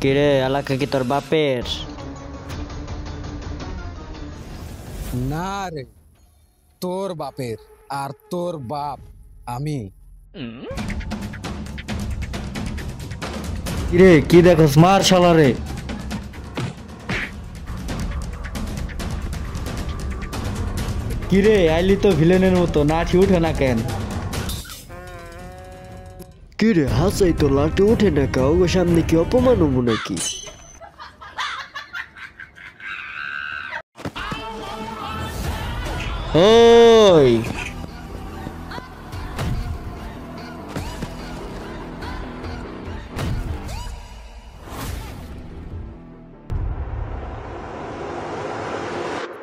কিরে এলাকা কি তোর বাপের? না রে, তোর বাপের। আর তোর বাপ আমি। কিরে কি দেখোস, মার শালারে। কিরে আইলি তো ভিলেনের মতো, লাঠি উঠে না কেন? কিরে হাসাই তো লাঠি উঠে না কে? ওগো সামনে কি অপমান হবো নাকি? ওই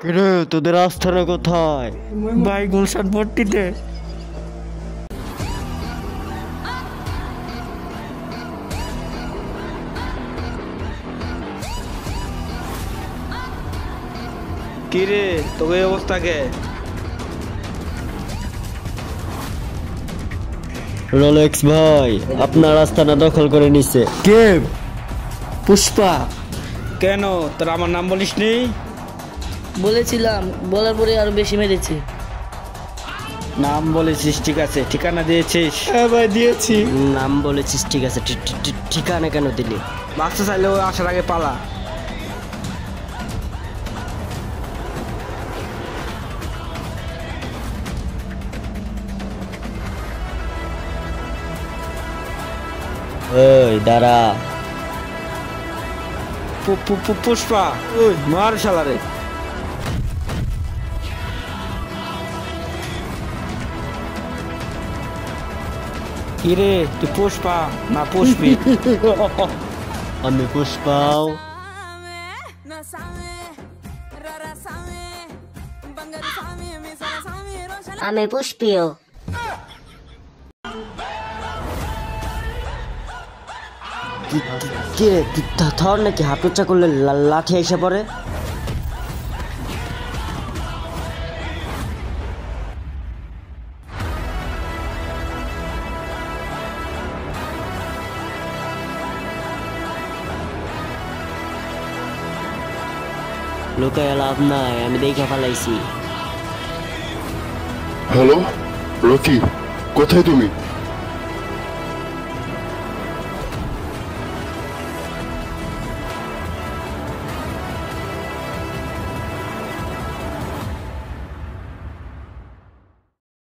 কিরে তোদের আস্থানা কোথায়? ভাই গুলশান পট্টিতে। কিরে তোকে এই অবস্থা কে? রোলেক্স ভাই আপনার আস্তানা দখল করে নিছে। কে? পুষ্পা। কেন তোর আমার নাম বলিস নি? বলেছিলাম, বলার পরে আরো বেশি মেরেছে। নাম বলেছিস ঠিক আছে, ঠিকানা দিয়েছিস? হ্যাঁ ভাই দিয়েছি। নাম বলেছিস ঠিক আছে, ঠিকানা কেন দিলি? বাচ্চা চাইলেও আসার আগে পালা। ওই দাঁড়া। পুষ্পা ওই মার শালারে। কিরে তুই পুষ্পা না পুষ্পি? আমি পুষ্পাও। আমি পুষ্পিও। কে থর নাকি হাঁটুচ্চা করলে লাঠি এসে পড়ে? লোকায় লাভ নাই, আমি দেখে ফেলাইছি। হ্যালো রকি, কোথায় তুমি?